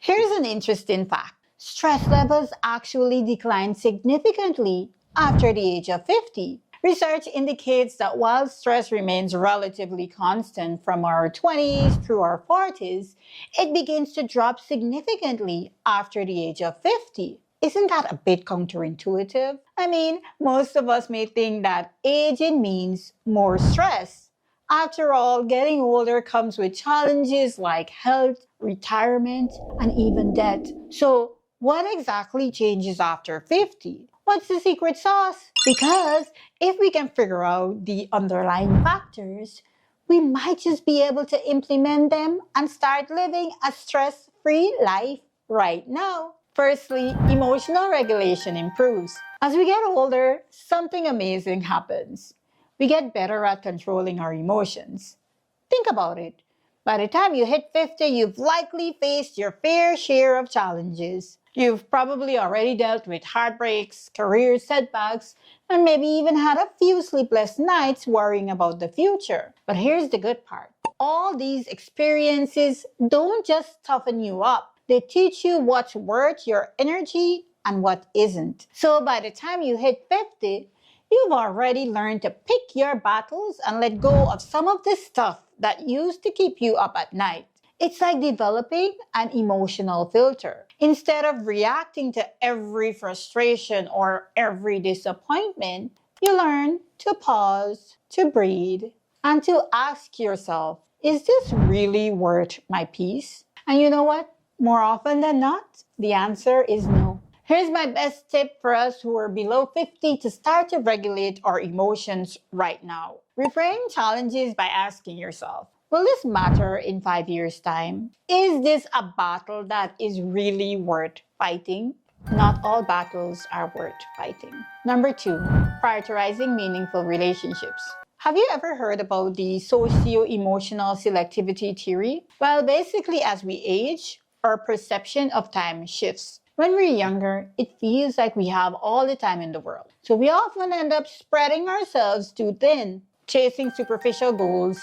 Here's an interesting fact. Stress levels actually decline significantly after the age of 50. Research indicates that while stress remains relatively constant from our 20s through our 40s, it begins to drop significantly after the age of 50. Isn't that a bit counterintuitive? I mean, most of us may think that aging means more stress. After all, getting older comes with challenges like health, retirement, and even death. So, what exactly changes after 50? What's the secret sauce? Because if we can figure out the underlying factors, we might just be able to implement them and start living a stress-free life right now. Firstly, emotional regulation improves. As we get older, something amazing happens. We get better at controlling our emotions. Think about it. By the time you hit 50, you've likely faced your fair share of challenges. You've probably already dealt with heartbreaks, career setbacks, and maybe even had a few sleepless nights worrying about the future. But here's the good part. All these experiences don't just toughen you up. They teach you what's worth your energy and what isn't. So by the time you hit 50, you've already learned to pick your battles and let go of some of the stuff that used to keep you up at night. It's like developing an emotional filter. Instead of reacting to every frustration or every disappointment, you learn to pause, to breathe, and to ask yourself, is this really worth my peace? And you know what? More often than not, the answer is no. Here's my best tip for us who are below 50 to start to regulate our emotions right now. Reframe challenges by asking yourself, will this matter in 5 years' time? Is this a battle that is really worth fighting? Not all battles are worth fighting. Number 2, prioritizing meaningful relationships. Have you ever heard about the Socioemotional Selectivity Theory? Well, basically, as we age, our perception of time shifts. When we're younger, it feels like we have all the time in the world. So we often end up spreading ourselves too thin, chasing superficial goals,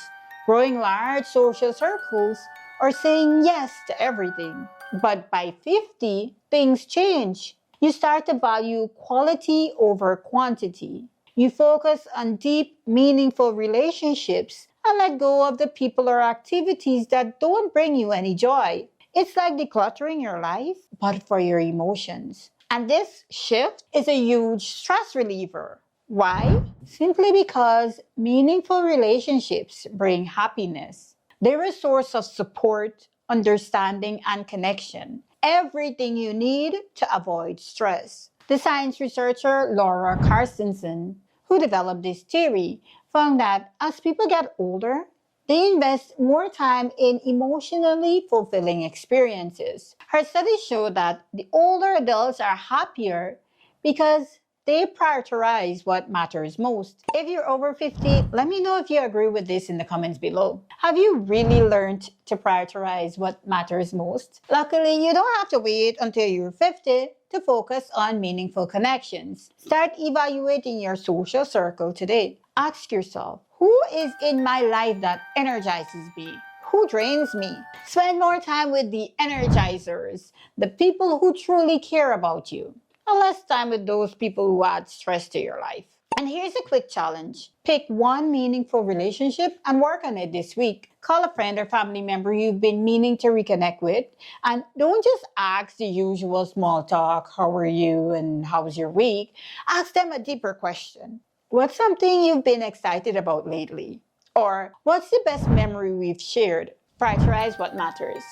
growing large social circles, or saying yes to everything. But by 50, things change. You start to value quality over quantity. You focus on deep, meaningful relationships and let go of the people or activities that don't bring you any joy. It's like decluttering your life, but for your emotions. And this shift is a huge stress reliever. Why? Simply because meaningful relationships bring happiness. They're a source of support, understanding, and connection. Everything you need to avoid stress. The science researcher Laura Carstensen, who developed this theory, found that as people get older, they invest more time in emotionally fulfilling experiences. Her studies show that the older adults are happier because they prioritize what matters most. If you're over 50, let me know if you agree with this in the comments below. Have you really learned to prioritize what matters most? Luckily, you don't have to wait until you're 50 to focus on meaningful connections. Start evaluating your social circle today. Ask yourself, who is in my life that energizes me? Who drains me? Spend more time with the energizers, the people who truly care about you, and less time with those people who add stress to your life. And here's a quick challenge. Pick one meaningful relationship and work on it this week. Call a friend or family member you've been meaning to reconnect with, and don't just ask the usual small talk, how are you and how was your week? Ask them a deeper question. What's something you've been excited about lately? Or what's the best memory we've shared? Prioritize what matters.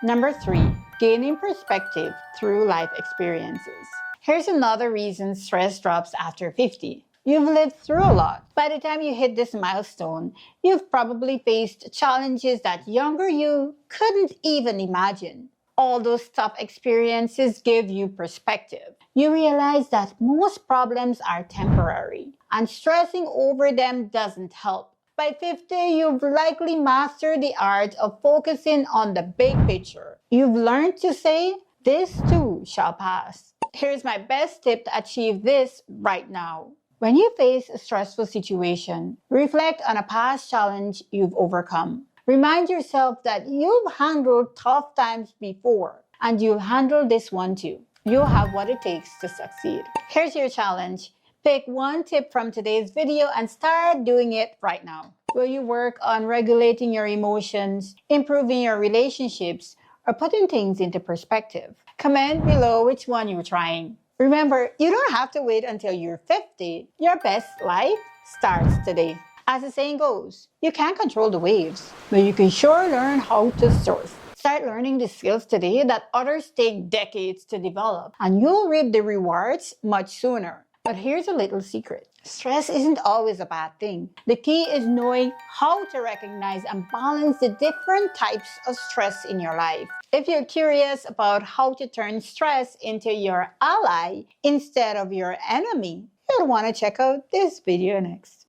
Number 3, gaining perspective through life experiences. Here's another reason stress drops after 50. You've lived through a lot. By the time you hit this milestone, you've probably faced challenges that younger you couldn't even imagine. All those tough experiences give you perspective. You realize that most problems are temporary, and stressing over them doesn't help. By 50, you've likely mastered the art of focusing on the big picture. You've learned to say, this too shall pass. Here's my best tip to achieve this right now. When you face a stressful situation, reflect on a past challenge you've overcome. Remind yourself that you've handled tough times before. and you'll handle this one too. You'll have what it takes to succeed. Here's your challenge. Pick one tip from today's video and start doing it right now. Will you work on regulating your emotions, improving your relationships, or putting things into perspective? Comment below which one you're trying. Remember, you don't have to wait until you're 50. Your best life starts today. As the saying goes, you can't control the waves, but you can sure learn how to surf. Start learning the skills today that others take decades to develop, and you'll reap the rewards much sooner. But here's a little secret. Stress isn't always a bad thing. The key is knowing how to recognize and balance the different types of stress in your life. If you're curious about how to turn stress into your ally instead of your enemy, you'll want to check out this video next.